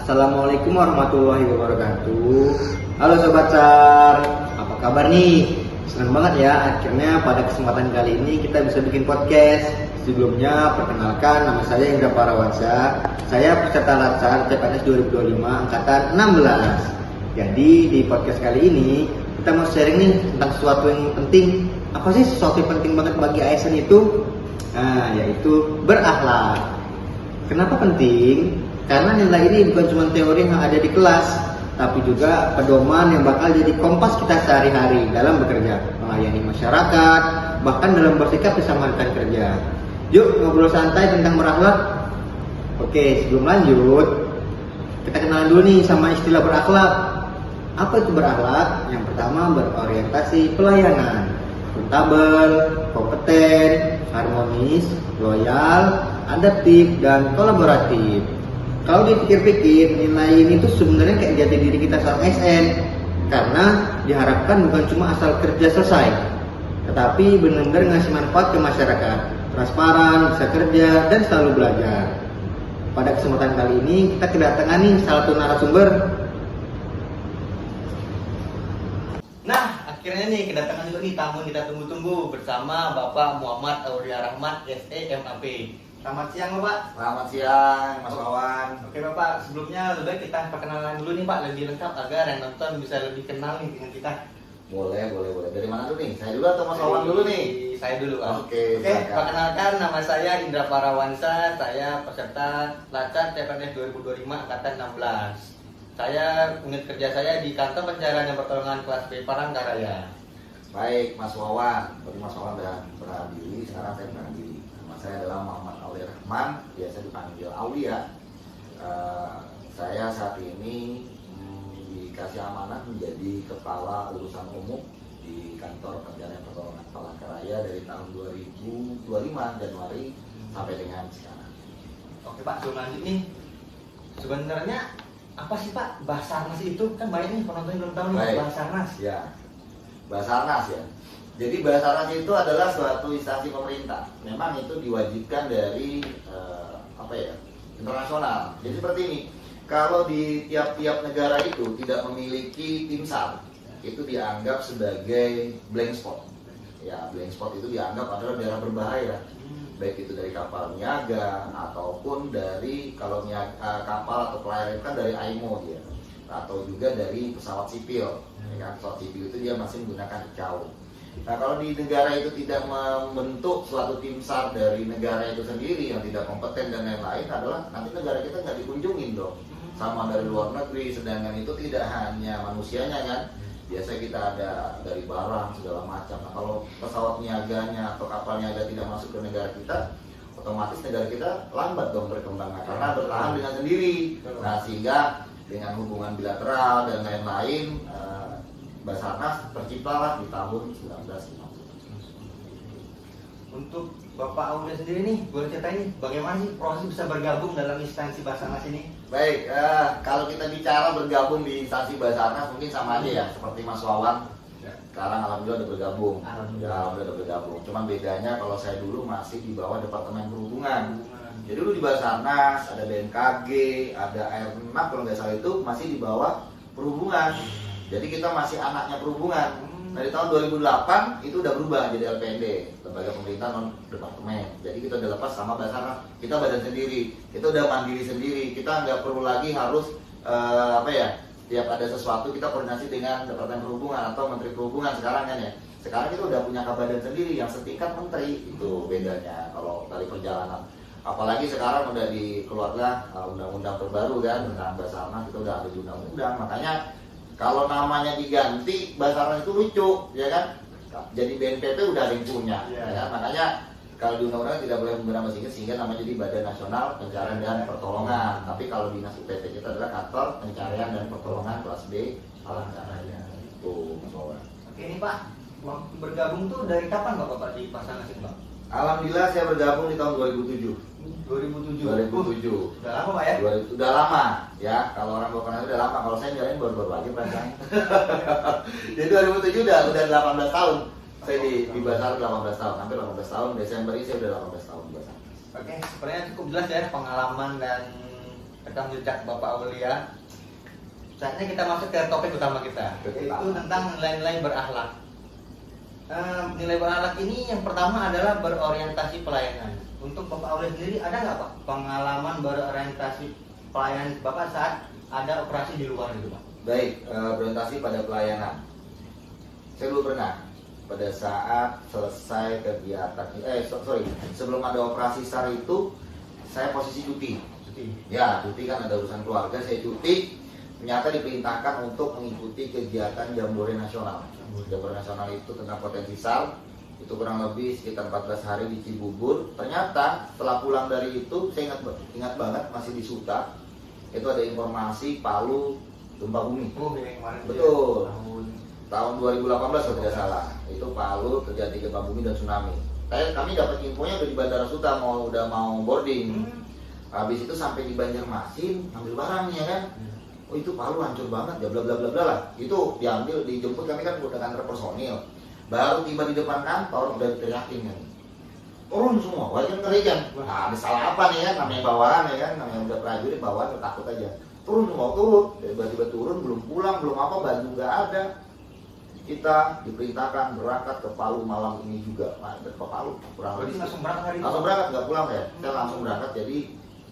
Assalamualaikum warahmatullahi wabarakatuh. Halo Sobat SAR, apa kabar nih? Senang banget ya, akhirnya pada kesempatan kali ini kita bisa bikin podcast. Sebelumnya, perkenalkan nama saya Indra Parawansa. Saya peserta Latsar CPNS 2025 Angkatan 16. Jadi di podcast kali ini kita mau sharing nih tentang sesuatu yang penting. Apa sih sesuatu yang penting banget bagi ASN itu? Nah, yaitu berakhlak. Kenapa penting? Karena nilai ini bukan cuma teori yang ada di kelas, tapi juga pedoman yang bakal jadi kompas kita sehari-hari dalam bekerja, melayani masyarakat, bahkan dalam bersikap bersama rekan kerja. Yuk ngobrol santai tentang berakhlak. Oke, sebelum lanjut, kita kenalan dulu nih sama istilah berakhlak. Apa itu berakhlak? Yang pertama, berorientasi pelayanan, akuntabel, kompeten, harmonis, loyal, adaptif, dan kolaboratif. Kalau dipikir-pikir, nilai ini tuh sebenarnya kayak jati diri kita seorang ASN, karena diharapkan bukan cuma asal kerja selesai, tetapi benar-benar ngasih manfaat ke masyarakat, transparan, bisa kerja, dan selalu belajar. Pada kesempatan kali ini kita kedatangan nih salah satu narasumber. Nah, akhirnya nih kedatangan juga nih tamu yang kita tunggu-tunggu bersama Bapak Muhammad Aulia Rahmat, SE MAP. Selamat siang Bapak. Selamat siang Mas Wawan. Oke Bapak, sebelumnya lebih baik kita perkenalan dulu nih Pak, lebih lengkap agar yang nonton bisa lebih kenal nih dengan kita. Boleh. Dari mana dulu nih? Saya dulu atau Mas Wawan dulu nih? Saya dulu Pak. Oke, perkenalkan nama saya Indra Parawansa, saya peserta Latsar CPNS 2025 Angkatan 16. Saya unit kerja saya di kantor pencarian dan pertolongan kelas B Palangkaraya. Baik Mas Wawan, berarti Mas Wawan udah berani diri, sekarang saya berani diri. Nama saya adalah Muhammad Aulia Rahman, biasa dipanggil Aulia. Saya saat ini dikasih amanah menjadi kepala urusan umum di kantor pencarian pertolongan Palangkaraya dari tahun 2025 Januari sampai dengan sekarang. Oke Pak, sebelum lanjut nih, sebenarnya apa sih Pak Basarnas itu? Kan banyak nih penonton yang belum tahu nih Basarnas. Ya, Basarnas ya. Jadi Basarnas itu adalah suatu instansi pemerintah. Memang itu diwajibkan dari internasional. Jadi seperti ini. Kalau di tiap-tiap negara itu tidak memiliki tim SAR, itu dianggap sebagai blank spot. Ya, blank spot itu dianggap adalah daerah berbahaya. Baik itu dari kapal niaga ataupun dari kalau kapal atau pelayaran kan dari IMO dia, atau juga dari pesawat sipil. Ya kan, pesawat sipil itu dia masih menggunakan ICAO. Nah, kalau di negara itu tidak membentuk suatu tim SAR dari negara itu sendiri yang tidak kompeten dan lain-lain, adalah nanti negara kita nggak dikunjungin dong sama dari luar negeri. Sedangkan itu tidak hanya manusianya kan, biasa kita ada dari barang segala macam. Nah, kalau pesawat niaganya atau kapal niaga tidak masuk ke negara kita, otomatis negara kita lambat dong berkembangnya karena bertahan dengan sendiri. Nah, sehingga dengan hubungan bilateral dan lain-lain, Basarnas terciptalah di tahun 1950. Untuk Bapak Aulia sendiri nih, boleh ceritain bagaimana sih proses bisa bergabung dalam instansi Basarnas ini? Baik, kalau kita bicara bergabung di instansi Basarnas mungkin sama aja ya, seperti Mas Wawan. Sekarang alhamdulillah udah bergabung. Alhamdulillah udah bergabung. Cuman bedanya kalau saya dulu masih di bawah Departemen Perhubungan. Jadi dulu di Basarnas ada BMKG, ada Airnav kalau nggak salah itu masih di bawah Perhubungan. Jadi kita masih anaknya Perhubungan. Dari tahun 2008 itu udah berubah jadi LPND, Lembaga Pemerintah Non Departemen. Jadi kita udah lepas sama Basarnas, kita badan sendiri, kita udah mandiri sendiri. Kita nggak perlu lagi harus tiap ada sesuatu kita koordinasi dengan Departemen Perhubungan atau Menteri Perhubungan sekarang kan ya. Sekarang kita udah punya badan sendiri yang setingkat menteri. Itu bedanya kalau dari perjalanan. Apalagi sekarang udah dikeluarkan undang-undang terbaru kan tentang Basarnas, kita udah ada di undang-undang. Makanya kalau namanya diganti, Basarnas itu lucu, ya kan? Jadi BNPB udah ada yang punya, ya kan? Makanya kalau di undang-undang tidak boleh menggunakan singkat, sehingga namanya jadi Badan Nasional Pencarian dan Pertolongan. Tapi kalau dinas UPT kita adalah Kantor Pencarian dan Pertolongan kelas B Palangkaraya. Itu, Mas Wawan. Oke ini Pak, waktu bergabung tuh dari kapan Bapak di Basarnas ini Pak? Alhamdulillah saya bergabung di tahun 2007. 2007. Udah lama Pak ya? Udah lama ya. Kalau orang bawa kenal udah lama. Kalau saya jalanin baru-baru aja perasaan. Jadi 2007 udah 18 tahun. Saya di Basar 18 tahun, hampir 18 tahun. Desember ini saya udah 18 tahun di Basar. Oke, sebenarnya cukup jelas ya pengalaman dan rekam jejak Bapak Aulia. Saatnya kita masuk ke topik utama kita, yaitu tentang nilai-nilai berakhlak. Nilai berakhlak ini yang pertama adalah berorientasi pelayanan. Untuk Bapak Aulia sendiri ada nggak Pak pengalaman berorientasi pelayanan Bapak saat ada operasi di luar itu Pak? Baik, berorientasi pada pelayanan. Saya dulu pernah pada saat selesai kegiatan, sebelum ada operasi SAR itu saya posisi cuti. Ya, cuti kan ada urusan keluarga, saya cuti. Ternyata diperintahkan untuk mengikuti kegiatan Jambore Nasional. Jambore Nasional itu tentang potensi SAR. Itu kurang lebih sekitar 14 hari di Cibubur. Ternyata setelah pulang dari itu, saya ingat banget masih di Suta. Itu ada informasi Palu gempa bumi. Oh, yang kemarin. Betul. Tahun 2018 kalau tidak salah. Itu Palu terjadi gempa bumi dan tsunami. Kami dapat infonya udah di Bandara Suta udah mau boarding. Habis itu sampai di Banjarmasin ambil barangnya kan. Oh itu Palu hancur banget ya bla bla bla bla lah. Itu diambil dijemput kami kan udah kantor personil. Baru tiba di depan kantor udah diteriakin kan. Turun semua, wah kan ngeri kan. Nah, ada salah apa nih kan namanya bawahan ya kan, namanya udah prajurit bawahan takut aja. Turun semua tiba-tiba turun belum pulang belum apa baju nggak ada. Kita diperintahkan berangkat ke Palu malam ini juga. Nah, ke Palu kurang lebih langsung berangkat hari langsung berangkat nggak pulang ya. Saya langsung berangkat jadi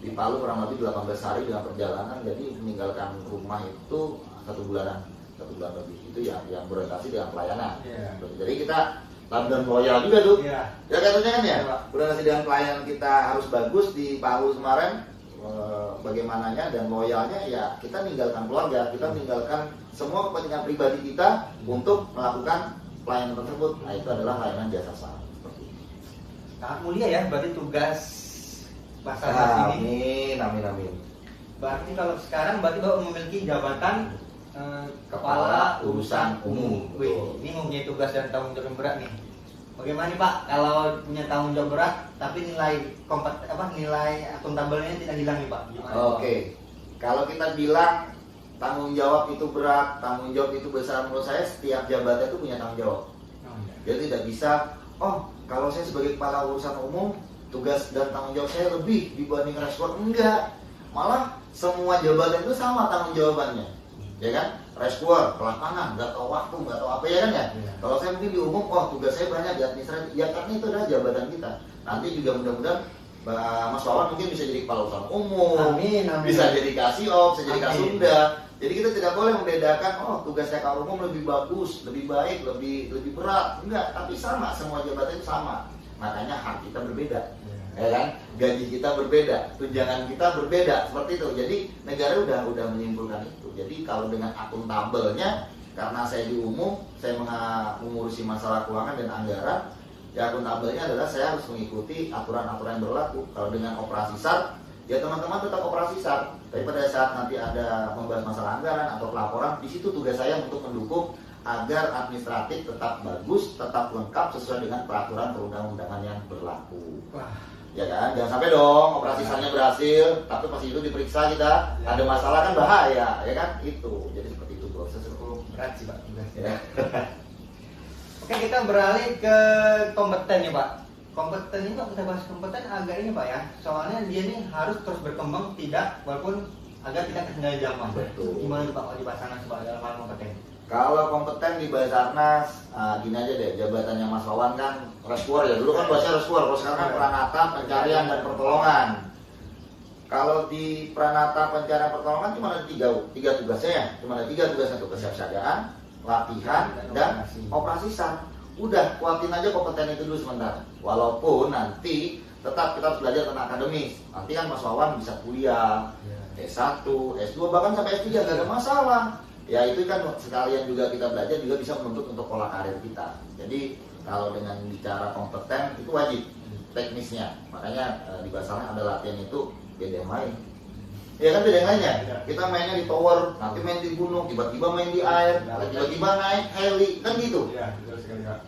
di Palu kurang lebih 18 hari dengan perjalanan jadi meninggalkan rumah itu 1 bulan lebih itu yang berorientasi dengan pelayanan. Jadi kita dan loyal juga tuh. Ya katanya kan ya. Berorientasi dengan pelayanan kita harus bagus di Palu kemarin. Bagaimananya dan loyalnya ya kita meninggalkan keluarga, kita meninggalkan semua kepentingan pribadi kita untuk melakukan pelayanan tersebut. Nah itu adalah layanan jasa SAR. Sangat mulia ya, berarti tugas Basarnas ini. Amin. Berarti kalau sekarang berarti Bapak memiliki jabatan Kepala Urusan Umum. Wih, ini mempunyai tugas dan tanggung jawab yang berat nih. Bagaimana nih Pak kalau punya tanggung jawab berat tapi nilai akuntabelnya tidak hilang nih Pak? Oke. Kalau kita bilang tanggung jawab itu berat, tanggung jawab itu besar, menurut saya setiap jabatan itu punya tanggung jawab. Jadi tidak bisa, kalau saya sebagai kepala urusan umum tugas dan tanggung jawab saya lebih dibanding respon. Enggak. Malah semua jabatan itu sama tanggung jawabannya. Ya kan? Rescuer, ke lapangan, nggak tahu waktu, nggak tahu apa ya kan ya. Kalau saya mungkin di umum, tugas saya banyak di administrasi. Ya karena itu adalah jabatan kita. Nanti juga mudah-mudahan Mas Wawan mungkin bisa jadi kepala urusan umum, amin. Bisa jadi kasio, bisa jadi kasunda. Jadi kita tidak boleh membedakan, tugas saya kalau umum lebih bagus, lebih baik, lebih berat. Enggak, tapi sama, semua jabatan itu sama. Makanya hak kita berbeda. Ya kan? Gaji kita berbeda, tunjangan kita berbeda, seperti itu. Jadi negara udah menyimpulkan itu. Jadi kalau dengan akuntabelnya, karena saya di umum, saya mengurusi masalah keuangan dan anggaran, ya akuntabelnya adalah saya harus mengikuti aturan-aturan yang berlaku. Kalau dengan operasi SAR, ya teman-teman tetap operasi SAR. Tapi pada saat nanti ada membahas masalah anggaran atau pelaporan, di situ tugas saya untuk mendukung agar administratif tetap bagus, tetap lengkap sesuai dengan peraturan perundang-undangan yang berlaku. Ya kan, jangan sampai dong operasi SAR-nya berhasil, tapi pas itu diperiksa kita ada masalah kan bahaya, ya kan? Itu, jadi seperti itu proses itu berat sih Pak. Ya. Oke, kita beralih ke kompeten nih Pak. Kompeten ini kalau kita bahas kompeten agak ini Pak ya, soalnya dia ini harus terus berkembang walaupun agar tidak ketinggalan zaman. Betul. Gimana Pak kalau di Basarnas Pak dalam hal kompeten? Kalau kompeten di Basarnas, gini aja deh, jabatannya Mas Wawan kan rescuer ya, dulu kan bahasanya rescuer, kalau sekarang kan Pranata, Pencarian dan Pertolongan. Kalau di Pranata, Pencarian, Pertolongan cuma ada tiga tugasnya ya, cuma ada 3 tugasnya tuh, kesiapsiagaan, latihan, dan operasi SAR. Udah, kuatin aja kompeten itu dulu sebentar. Walaupun nanti tetap kita harus belajar tentang akademis. Nanti kan Mas Wawan bisa kuliah, S1, S2, bahkan sampai S3 gak ada masalah. Ya itu kan sekalian juga kita belajar juga bisa menuntut untuk pola karir kita. Jadi kalau dengan bicara kompeten itu wajib teknisnya. Makanya di Basarnas ada latihan itu beda yang lain. Ya kan beda yang lainnya. Kita mainnya di tower, nanti main di gunung, tiba-tiba main di air, tiba-tiba naik heli, kan gitu.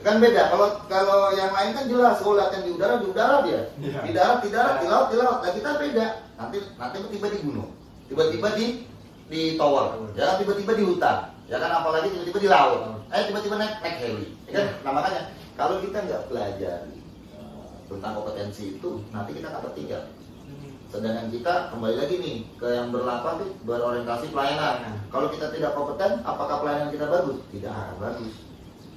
Kan beda. Kalau yang lain kan jelas, kalau latihan di udara dia. Di darat, di laut. Nah kita beda. Nanti tiba-tiba di gunung, tiba-tiba di tower, ya kan tiba-tiba di hutan, ya kan apalagi tiba-tiba di laut, tiba-tiba naik heli, ya kan? Nah makanya kalau kita nggak belajar tentang kompetensi itu, nanti kita nggak tertinggal. Sedangkan kita kembali lagi nih ke yang berorientasi pelayanan. Kalau kita tidak kompeten, apakah pelayanan kita bagus? Tidak akan bagus.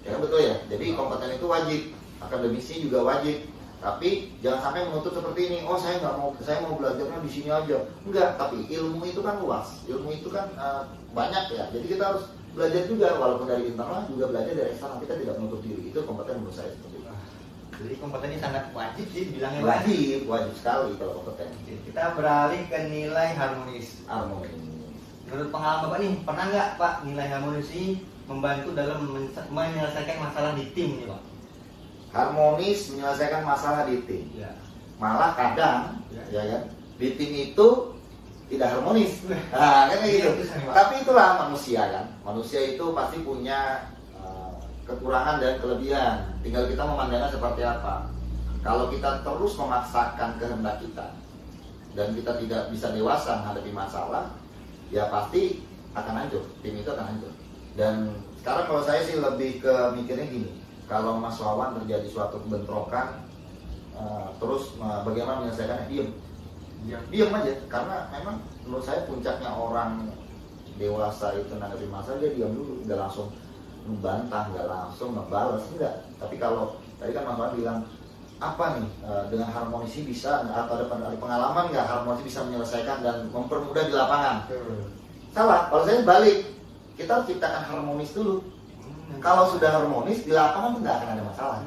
Ya betul ya. Jadi kompeten itu wajib, akademisi juga wajib. Tapi jangan sampai menuntut seperti ini. Oh saya nggak mau, saya mau belajarnya di sini aja. Enggak. Tapi ilmu itu kan luas. Ilmu itu kan banyak ya. Jadi kita harus belajar juga, walaupun dari internal juga belajar dari eksternal. Kita tidak menutup diri. Itu kompeten menurut saya seperti itu. Jadi kompeten ini sangat wajib sih bilangnya. Wajib sekali kalau kompeten. Kita beralih ke nilai harmonis. Menurut pengalaman Bapak nih, pernah nggak Pak nilai harmonis ini membantu dalam menyelesaikan masalah di tim nih Pak? Harmonis menyelesaikan masalah di tim. Ya. Malah kadang, ya kan, di tim itu tidak harmonis. Nah, kan kayak gitu. Tapi itulah manusia kan. Manusia itu pasti punya kekurangan dan kelebihan. Tinggal kita memandangnya seperti apa. Kalau kita terus memaksakan kehendak kita dan kita tidak bisa dewasa menghadapi masalah, ya pasti akan hancur. Tim itu akan hancur. Dan sekarang kalau saya sih lebih ke mikirnya gini. Kalau Mas Wawan terjadi suatu kebentrokan, terus bagaimana menyelesaikannya? Diam aja. Karena memang menurut saya puncaknya orang dewasa itu menghadapi masalah, dia diam dulu, nggak langsung membantah, nggak langsung ngebalas, enggak. Tapi kalau tadi kan Mas Wawan bilang apa nih, dengan harmonis bisa atau ada pengalaman nggak harmonis bisa menyelesaikan dan mempermudah di lapangan? Salah. Kalau saya balik, kita harus ciptakan harmonis dulu. Kalau sudah harmonis di lapangan nggak akan ada masalah.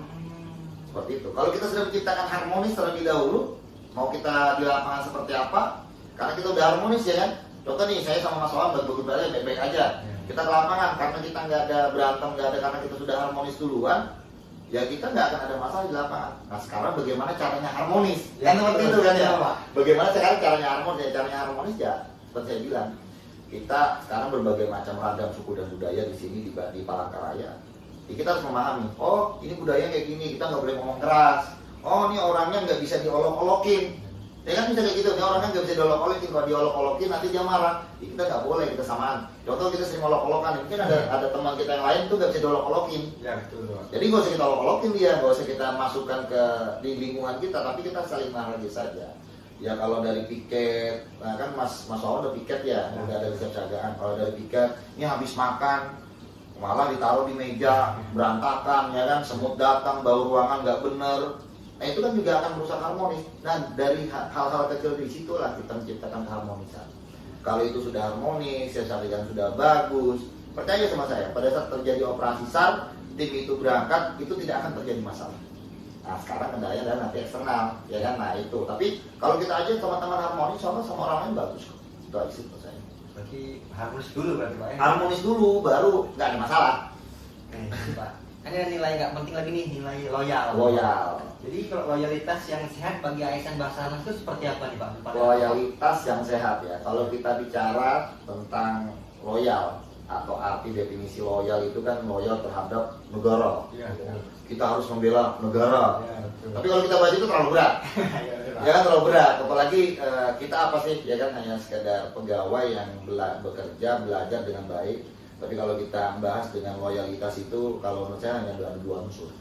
Seperti itu. Kalau kita sudah menciptakan harmonis terlebih dahulu, mau kita di lapangan seperti apa? Karena kita udah harmonis ya kan. Contoh nih, saya sama Mas Wawan bagus-bagus baik-baik aja. Kita ke lapangan karena kita nggak ada berantem, nggak ada, karena kita sudah harmonis duluan. Ya kita nggak akan ada masalah di lapangan. Nah sekarang bagaimana caranya harmonis? Kan seperti itu kan ya. Bagaimana sekarang caranya harmonis? Ya caranya harmonis ya seperti saya bilang. Kita sekarang berbagai macam ragam suku dan budaya di sini di Palangkaraya. Jadi kita harus memahami, oh ini budaya kayak gini, kita nggak boleh ngomong keras. Oh ini orangnya nggak bisa diolok-olokin. Ya kan bisa kayak gitu, ini orangnya nggak bisa diolok-olokin. Kalau diolok-olokin nanti dia marah. Jadi kita nggak boleh, kita samaan. Contoh kita sering olok-olokan, mungkin ada teman kita yang lain tuh nggak bisa diolok-olokin. Ya betul. Jadi nggak usah kita olok-olokin dia, nggak usah kita masukkan ke di lingkungan kita, tapi kita saling menghargai saja. Ya kalau dari piket, nah kan Mas Wawan udah piket ya, udah ada kesiapsiagaan. Kalau dari piket, ini habis makan malah ditaruh di meja berantakan ya kan, semut datang, bau ruangan nggak bener. Nah itu kan juga akan merusak harmonis. Nah dari hal-hal kecil di situlah kita menciptakan keharmonisan. Kalau itu sudah harmonis, ya sudah bagus, percaya sama saya, pada saat terjadi operasi SAR, tim itu berangkat, itu tidak akan terjadi masalah. Nah sekarang kendalanya adalah nanti eksternal, ya kan? Nah itu, tapi kalau kita aja teman-teman harmonis sama orang lain bagus kok. Itu aja sih menurut saya. Berarti harmonis dulu berarti Pak ya? Harmonis dulu, baru nggak ada masalah. Pak. Kan ada nilai nggak penting lagi nih, nilai loyal. Jadi kalau loyalitas yang sehat bagi ASN Basarnas itu seperti apa nih Pak? Loyalitas yang sehat ya. Kalau kita bicara tentang loyal atau arti definisi loyal itu kan loyal terhadap negara. Ya, kita harus membela negara. Ya, tapi kalau kita bahas itu terlalu berat. Ya kan terlalu berat. Apalagi kita apa sih? Ya kan hanya sekedar pegawai yang bekerja, belajar dengan baik. Tapi kalau kita bahas dengan loyalitas itu, kalau menurut saya hanya ada dua unsur,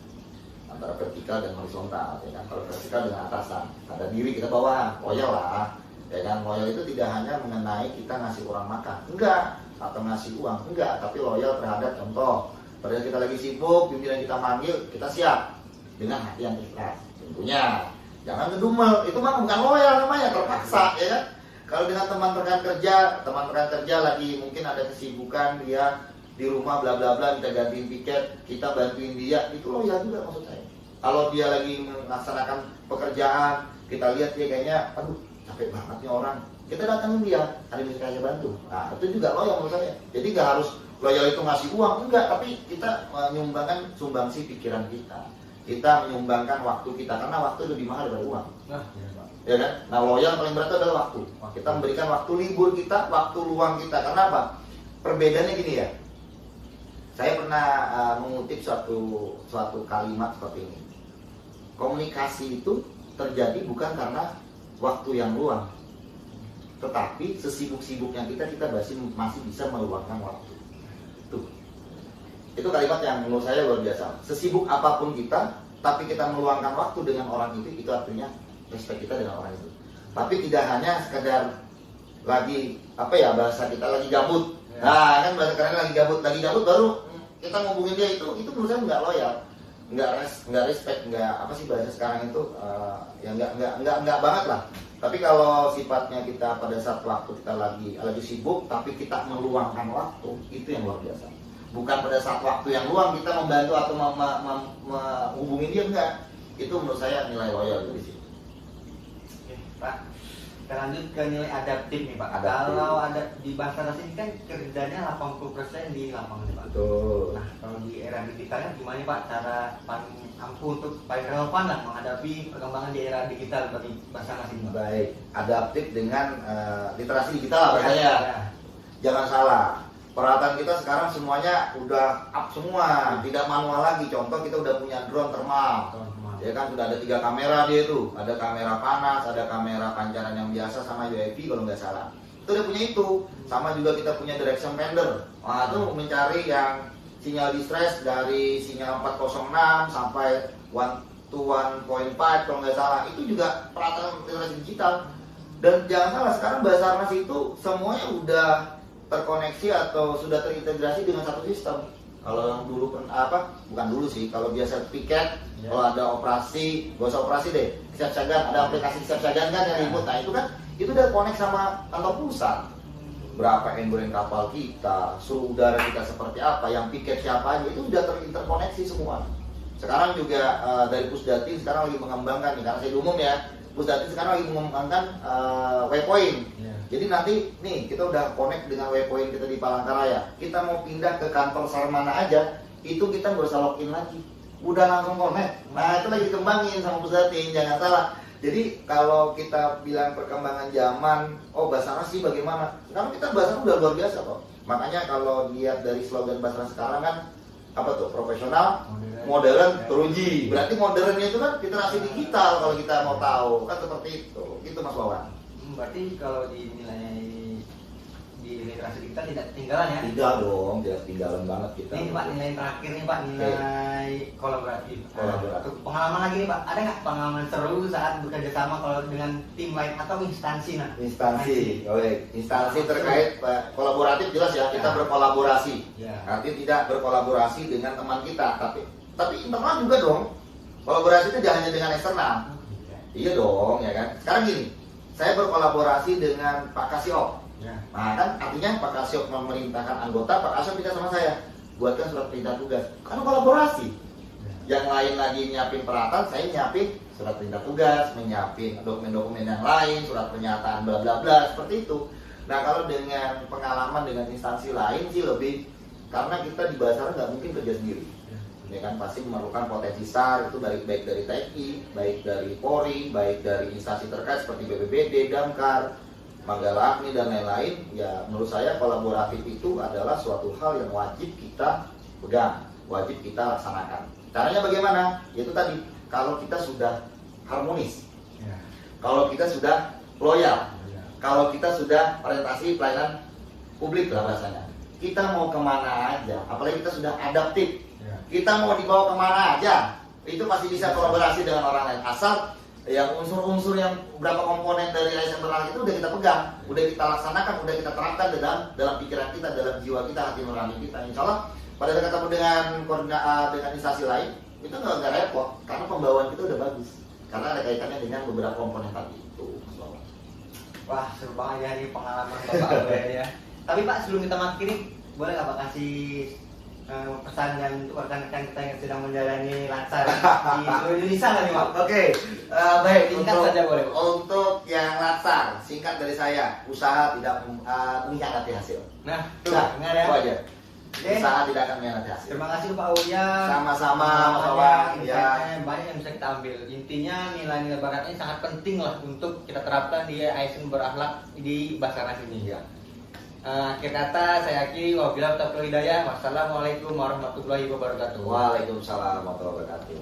antara vertikal dan horizontal. Ya kan? Kalau vertikal dengan atasan, pada diri kita bawahan, loyal lah. Ya kan? Loyal itu tidak hanya mengenai kita ngasih orang makan, enggak, atau ngasih uang, enggak, tapi loyal terhadap contoh. Padahal kita lagi sibuk, pimpinan kita manggil, kita siap dengan hati yang ikhlas. Tentunya, jangan ngedumel, itu mah bukan loyal namanya, terpaksa, ya kan? Kalau dengan teman rekan kerja lagi mungkin ada kesibukan, dia di rumah bla bla bla, kita gantiin piket, kita bantuin dia, itu loyal juga maksud saya. Kalau dia lagi melaksanakan pekerjaan, kita lihat dia kayaknya, aduh capek banget nih orang, kita datangin dia, ada yang bisa bantu. Nah itu juga loyal menurut saya. Jadi nggak harus loyal itu ngasih uang, enggak, tapi kita menyumbangkan sumbangsi pikiran kita menyumbangkan waktu kita, karena waktu lebih mahal daripada uang. Ya kan? Nah loyal paling berat itu adalah waktu. Kita memberikan waktu libur kita, waktu luang kita. Karena apa? Perbedaannya gini ya. Saya pernah mengutip suatu kalimat seperti ini. Komunikasi itu terjadi bukan karena waktu yang luang, tetapi sesibuk-sibuknya kita masih bisa meluangkan waktu. Itu kalimat yang menurut saya luar biasa. Sesibuk apapun kita, tapi kita meluangkan waktu dengan orang itu artinya respect kita dengan orang itu. Tapi tidak hanya sekedar lagi apa ya, bahasa kita lagi gabut. Nah kan bahasa keren lagi gabut baru kita ngubungin dia, itu menurut saya nggak loyal, nggak respect, nggak apa sih bahasa sekarang itu, ya nggak banget lah. Tapi kalau sifatnya kita pada saat waktu kita lagi sibuk, tapi kita meluangkan waktu, itu yang luar biasa. Bukan pada saat waktu yang luang kita membantu atau menghubungin dia, enggak. Itu menurut saya nilai loyal dari situ. Oke, Pak. Kita lanjut ke nilai adaptif nih Pak. Adaptif. Kalau ada di Basarnas ini kan kerjanya 80% di lapangan nih Pak. Betul. Nah kalau di era digitalnya gimana nih Pak cara paling ampuh untuk paling relevan lah menghadapi perkembangan di era digital bagi Basarnas ini Pak? Baik, adaptif dengan literasi digital lah bahasanya. Ya. Jangan salah, peralatan kita sekarang semuanya udah up semua, tidak manual lagi. Contoh kita udah punya drone thermal. Ya kan sudah ada 3 kamera dia itu, ada kamera panas, ada kamera pancaran yang biasa sama UAV kalau nggak salah. Itu udah punya itu. Sama juga kita punya direction finder. Nah itu mencari yang sinyal distress dari sinyal 406 sampai 1 to 1.5 kalau nggak salah. Itu juga peralatan literasi digital. Dan jangan salah, sekarang Basarnas itu semuanya udah terkoneksi atau sudah terintegrasi dengan satu sistem. Kalau yang dulu bukan dulu sih, kalau biasa piket, kalau ada operasi, gak usah operasi deh, kesiapsiagaan, ada aplikasi kesiapsiagaan kan yang ribut. Nah itu kan, itu udah connect sama kantor pusat. Berapa endurance kapal kita, suhu udara kita seperti apa, yang piket siapa aja, itu udah terinterkoneksi semua. Sekarang juga dari Pusdati sekarang lagi mengembangkan nih, karena saya umum ya, Pusdati sekarang lagi mengembangkan waypoint. Jadi nanti nih kita udah connect dengan waypoint kita di Palangkaraya. Kita mau pindah ke kantor Sarmana aja, itu kita nggak usah login lagi, udah langsung connect. Nah itu lagi dikembangin sama Pusdati, jangan salah. Jadi kalau kita bilang perkembangan zaman, oh Basarnas sih bagaimana? Sekarang kita Basarnas udah luar biasa kok. Makanya kalau lihat dari slogan Basarnas sekarang kan apa tuh, profesional, modern, teruji. Berarti modernnya itu kan literasi digital kalau kita mau tahu kan seperti itu. Itu Mas Wawan. Berarti kalau dinilai di literasi digital tidak ketinggalan ya? Tidak dong, tidak ketinggalan banget kita. Ini Pak nilai terakhir nih Pak, nilai kolaboratif. Kolaboratif. Pengalaman lagi nih Pak, ada nggak pengalaman seru saat bekerja sama kalau dengan tim lain atau instansi nah? Instansi, oke. Instansi terkait kolaboratif jelas ya, kita berkolaborasi. Ya. Artinya tidak berkolaborasi dengan teman kita, tapi internal juga dong. Kolaborasi itu tidak hanya dengan eksternal. Iya dong, ya kan. Sekarang gini, saya berkolaborasi dengan Pak Kasiop. Ya. Nah kan artinya Pak Kasiop memerintahkan anggota, Pak Kasiop minta sama saya buatkan surat perintah tugas. Karena kolaborasi. Yang lain lagi nyiapin peralatan, saya nyiapin surat perintah tugas, menyiapin dokumen-dokumen yang lain, surat pernyataan bla bla bla, seperti itu. Nah kalau dengan pengalaman dengan instansi lain sih lebih, karena kita di Basarnas nggak mungkin kerja sendiri. Ya kan pasti memerlukan potensi SAR, itu baik dari TNI, baik dari Polri, baik dari instansi terkait seperti BPBD, Damkar, Manggala Agni dan lain-lain. Ya menurut saya kolaboratif itu adalah suatu hal yang wajib kita pegang, wajib kita laksanakan. Caranya bagaimana? Yaitu tadi, kalau kita sudah harmonis, kalau kita sudah loyal, kalau kita sudah orientasi pelayanan publik lah rasanya. Kita mau kemana aja, apalagi kita sudah adaptif. Kita mau dibawa kemana aja, itu pasti bisa kolaborasi dengan orang lain. Asal yang unsur-unsur yang berapa komponen dari ASN internal itu udah kita pegang, udah kita laksanakan, udah kita terapkan dalam pikiran kita, dalam jiwa kita, hati nurani kita. Insya Allah pada saat ketemu dengan instansi lain itu nggak repot, karena pembawaan kita udah bagus, karena ada kaitannya dengan beberapa komponen tadi itu. Wah seru banget ya ini pengalaman Bapak ya. Tapi Pak sebelum kita mengakhiri, boleh nggak Pak kasih pesan dan untuk rekan-rekan kita yang sedang menjalani latsar di seluruh Indonesia lah nih Pak? Oke, baik. Singkat saja boleh. Untuk yang latsar, singkat dari saya, usaha tidak mengkhianati hasil. Nah, tuh, Nah, dengar ya. itu aja. Oke. Usaha tidak akan mengkhianati hasil. Terima kasih Pak Uya. Sama-sama, Mas Pengalamannya, Wawan. insight-nya banyak yang bisa kita ambil. Intinya nilai-nilai barat ini sangat penting lah untuk kita terapkan di ASN berakhlak di Basarnas ini. Ya. Akhir kata saya akhiri, wabillahi taufiq wal hidayah. Wassalamualaikum warahmatullahi wabarakatuh. Waalaikumsalam warahmatullahi wabarakatuh.